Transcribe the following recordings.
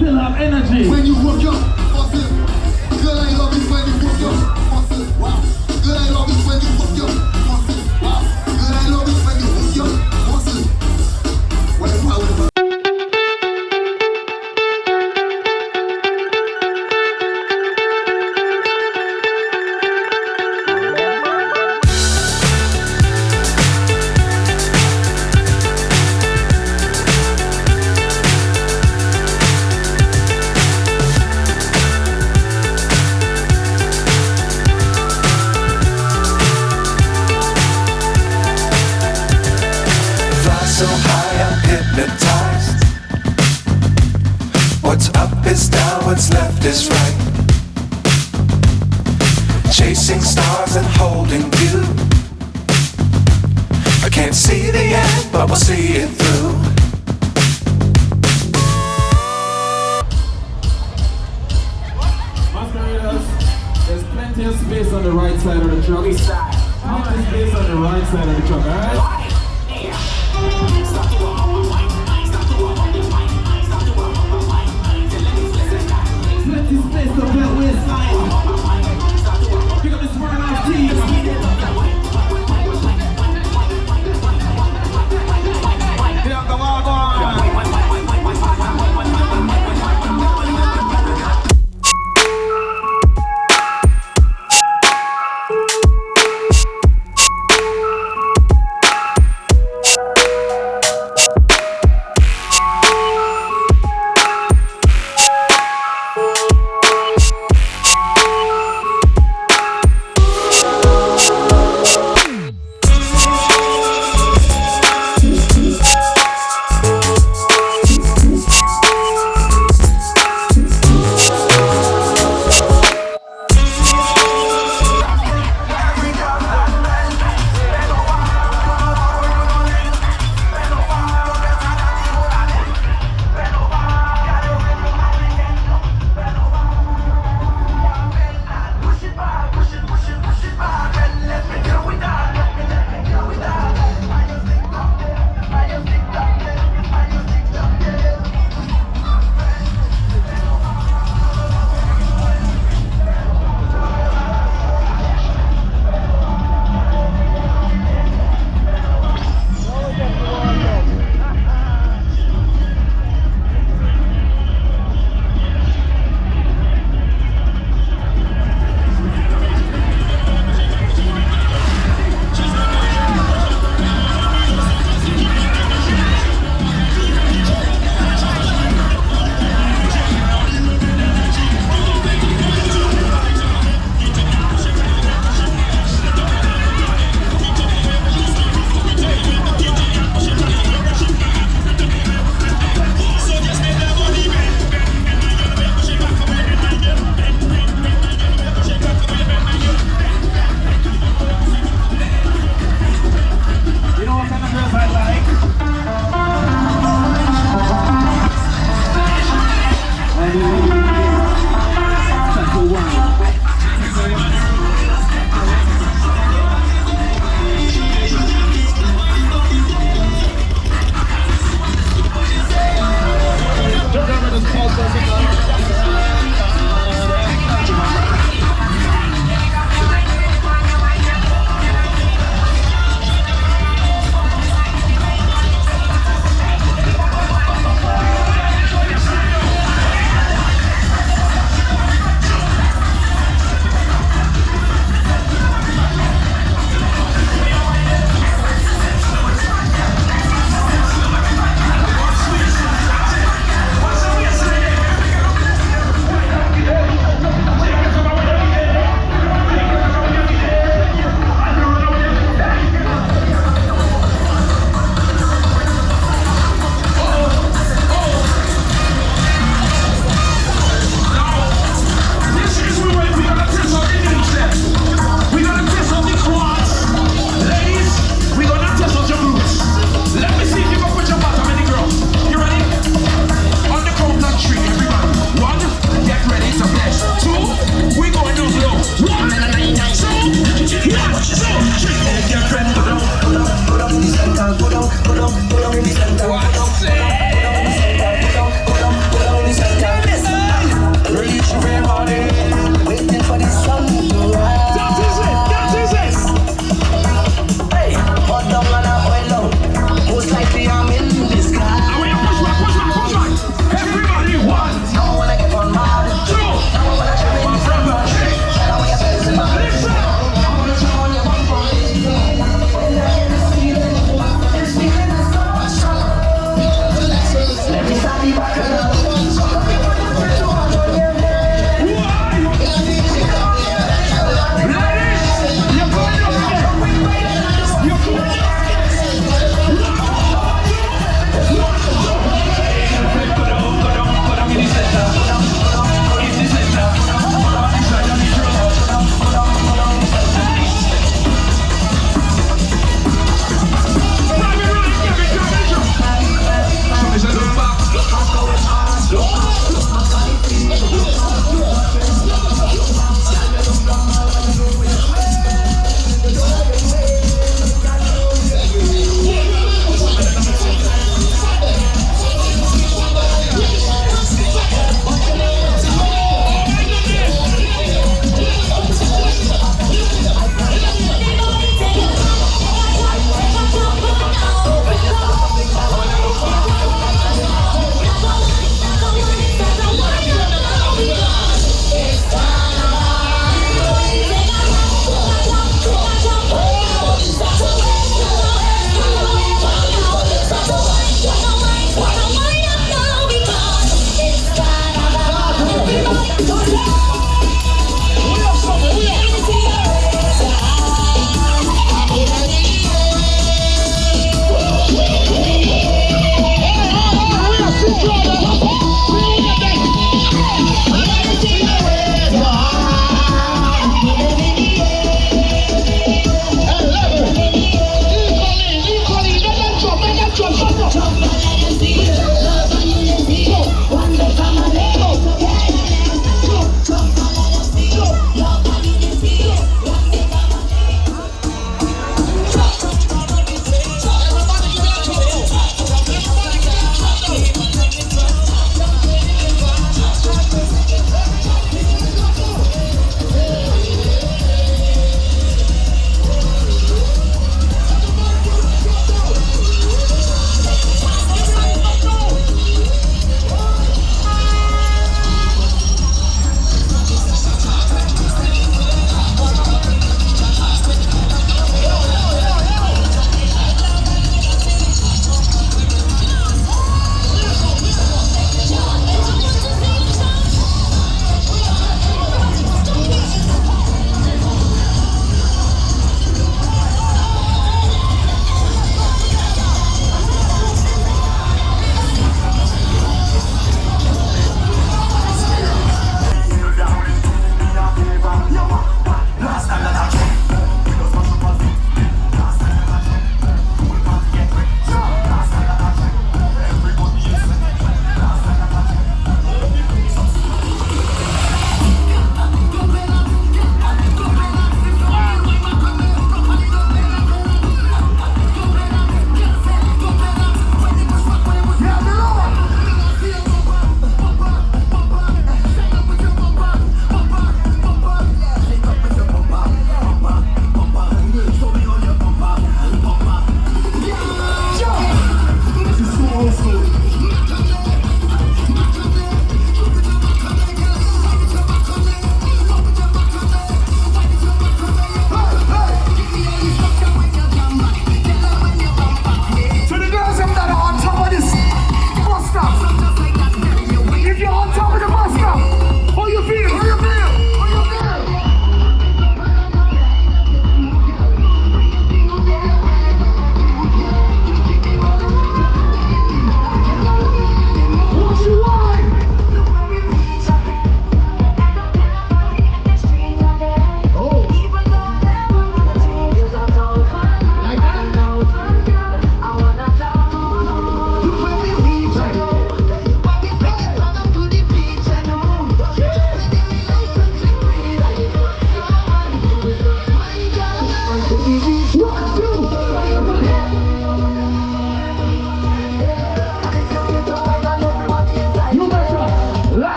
still have energy. When you work your muscle, girl I love it when you work your muscle. Wow. Girl I love it when you work your muscle. Wow. Girl I love it when you work your muscle. Well. So high I'm hypnotized. What's up is down, what's left is right. Chasing stars and holding you. I can't see the end, but we'll see it through. Masqueraders, there's plenty of space on the right side of the truck. Plenty of space on the right side of the truck, alright? Plenty space up that waistline. Pick up the Smart team. Get up the wagon.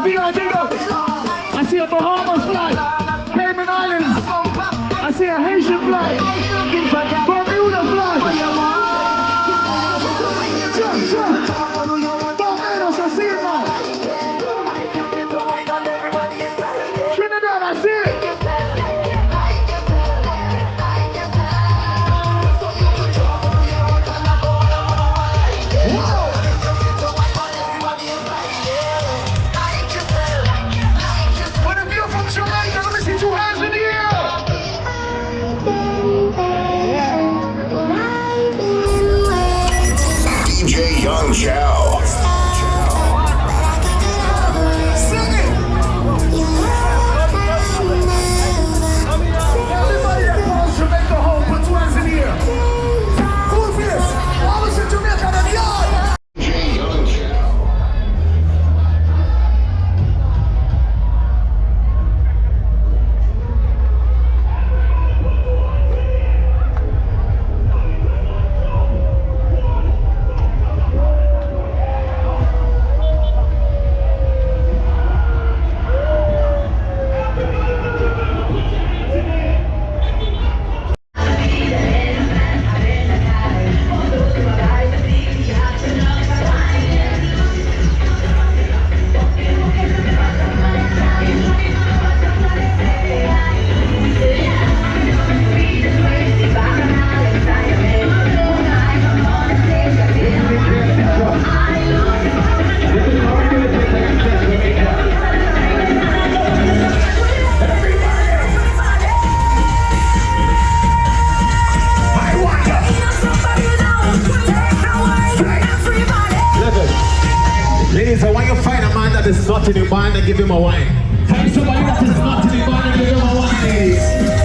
VIP go. I see a Bahamas flag. Cayman Islands. I see a Haitian flag. Bermuda flag. Barbados, I see it now. Trinidad, I see it. But if you're from Jamaica, let me see 2 hands in the air. DJ Young Chow. Sing it. Everybody that calls Jamaica home, put 2 hands in the air. Who's this? I was in Jamaica in the yard. DJ Young Chow. Ladies, I want you to find a man that is not in your mind and give him a wine. Find somebody that is not in your mind and give him a wine, ladies.